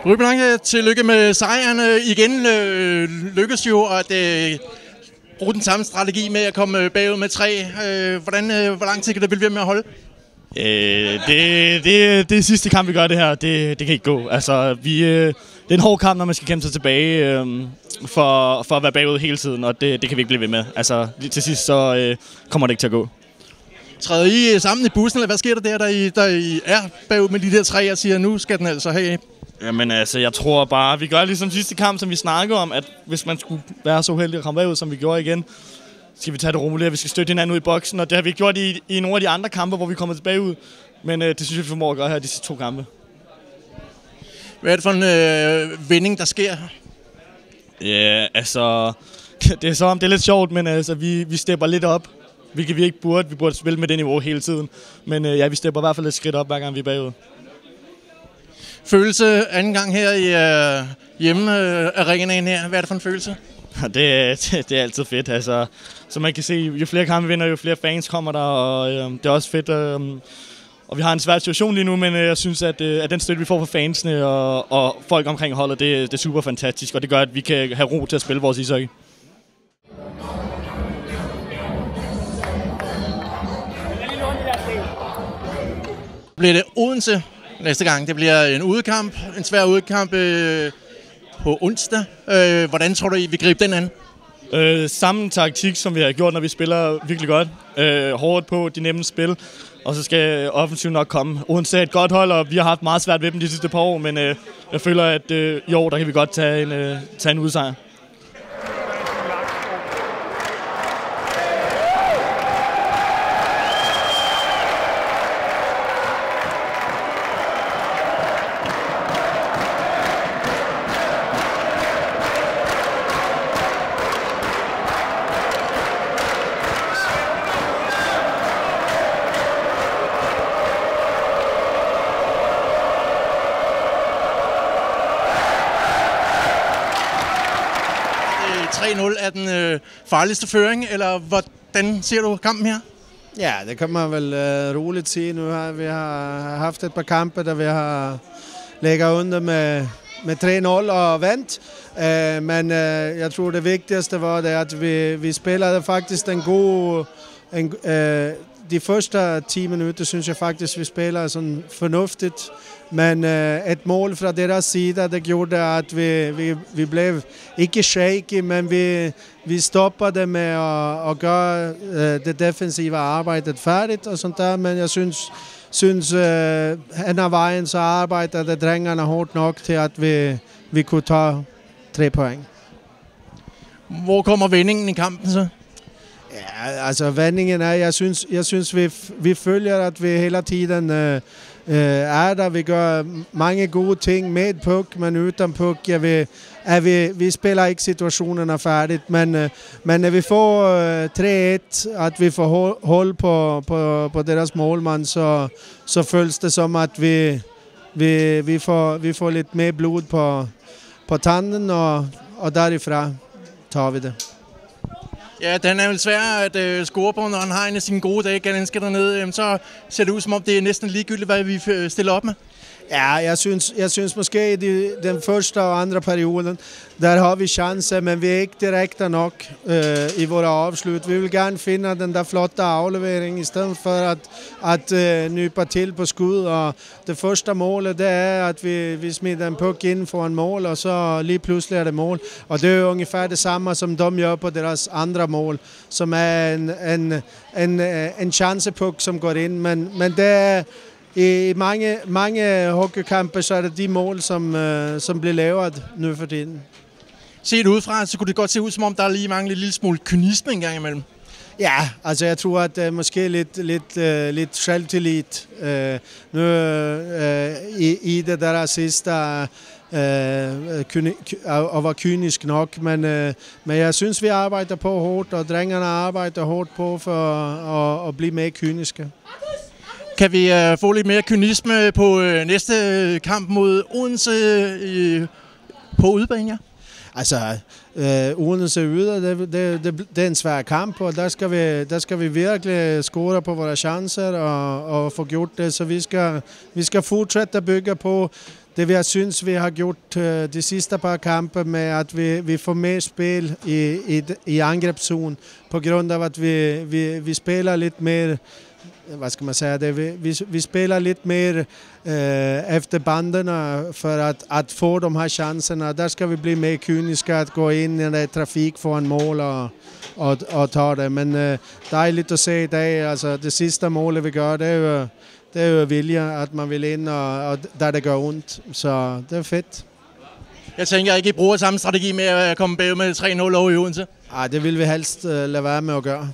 Ruben, tillykke med sejren. Igen lykkes jo at bruge den samme strategi med at komme bagud med 3. Hvor lang tid kan det blive ved med at holde? Det er sidste kamp, vi gør det her. Det kan ikke gå. Altså, det er en hård kamp, når man skal kæmpe sig tilbage for at være bagud hele tiden, og det kan vi ikke blive ved med. Altså, til sidst så kommer det ikke til at gå. Træder I sammen i bussen, eller hvad sker der der I er bagud med de der 3 og siger, nu skal den altså have? Jamen altså, jeg tror bare, vi gør ligesom sidste kamp, som vi snakkede om, at hvis man skulle være så heldig at komme bagud, som vi gjorde igen, skal vi tage det roligt, vi skal støtte hinanden ud i boksen, og det har vi gjort i nogle af de andre kampe, hvor vi kommer tilbage ud. Men det synes jeg, vi formår at gøre her de sidste 2 kampe. Hvad er det for en vending, der sker? Ja, altså, det er så om det er lidt sjovt, men altså, vi stepper lidt op. Vi ikke burde spille med det niveau hele tiden. Men ja, vi stepper i hvert fald et skridt op, hver gang vi er bagud. Følelse anden gang her i hjemmearenaen her. Hvad er det for en følelse? Det er altid fedt. Altså, som man kan se, jo flere kampe vi vinder, jo flere fans kommer der, og det er også fedt. Og vi har en svær situation lige nu, men jeg synes, at den støtte, vi får fra fansene og folk omkring holdet, det er super fantastisk, og det gør, at vi kan have ro til at spille vores ishockey. Bliver det Odense næste gang? Det bliver en udekamp, en svær udekamp på onsdag. Hvordan tror du, I vil gribe den an? Samme taktik, som vi har gjort, når vi spiller virkelig godt. Hårdt på de nemme spil, og så skal offensivt nok komme. Odense er et godt hold, og vi har haft meget svært ved dem de sidste par år, men jeg føler, at i år der kan vi godt tage en udsejr. Er den farligste føring, eller hvordan ser du kampen her? Ja, det kan man vel roligt sige. Nu har vi haft et par kampe, der vi har ligget under med 3-0 og vandt. Men jeg tror det vigtigste var det, at vi spillede faktisk de første 10 minutter synes jeg faktisk, vi spiller sådan fornuftigt. Men et mål fra deres side, det gjorde, at vi blev ikke shaky, men vi stoppede med at gøre det defensive arbejdet færdigt og sådan der. Men jeg synes hen ad vejen så arbejdede drengerne hårdt nok til, at vi kunne tage 3 point. Hvor kommer vendingen i kampen så? Ja, altså vendingen er, jeg synes vi følger, at vi hele tiden er der. Vi gør mange gode ting med puck, men uden puck, vi spiller ikke situationerne færdigt. Men når vi får 3-1, at vi får hold på deres målmand, så føles det som, at vi får lidt mere blod på tanden, og derifra tager vi det. Ja, den er vel svær at score på, når han har en af sine gode dage, ganske dernede. Så ser det ud som om, det er næsten ligegyldigt, hvad vi stiller op med. Ja, jeg synes måske i den første og andre perioden, der har vi chancer, men vi er ikke direkte nok i vores afslut. Vi vil gerne finde den der flotte aflevering, i stedet for at nype til på skud. Og det første mål, det er, at vi smider en puck inden for en mål, og så lige pludselig er det mål. Og det er jo ungefær det samme, som de gør på deres andre mål, som er en chancepuck, som går ind. Men det er... I mange hockeykampe, så er det de mål, som bliver lavet nu for tiden. Set udefra, så kunne det godt se ud, som om der er lige manglet en lille smule kynisme en gang imellem. Ja, altså jeg tror, at måske lidt selvtillid nu i det der sidste og var kynisk nok, men jeg synes, vi arbejder på hårdt, og drengerne arbejder hårdt på for at blive mere kyniske. Kan vi få lidt mere kynisme på næste kamp mod Odense på udebane, ja? Altså, Odense ude, det er en svær kamp, og der skal vi virkelig score på vores chancer og få gjort det, så vi skal fortsætte at bygge på det vi har synes, vi har gjort de sidste par kampe med, at vi får mere spil i angrebszon på grund av at vi spiller lidt mere, hvad skal man sige, vi spiller lidt mere efter banderne for at få de her chancerne. Der skal vi blive mere kyniske at gå ind i den trafik foran mål og tage det. Men dejligt at se i dag. Altså, det sidste mål, vi gør, det er jo vilje, at man vil ind, og der det gør ondt. Så det er fedt. Jeg tænker ikke, I bruger samme strategi med at komme bag med 3-0 over i Odense? Ej, det vil vi helst lade være med at gøre.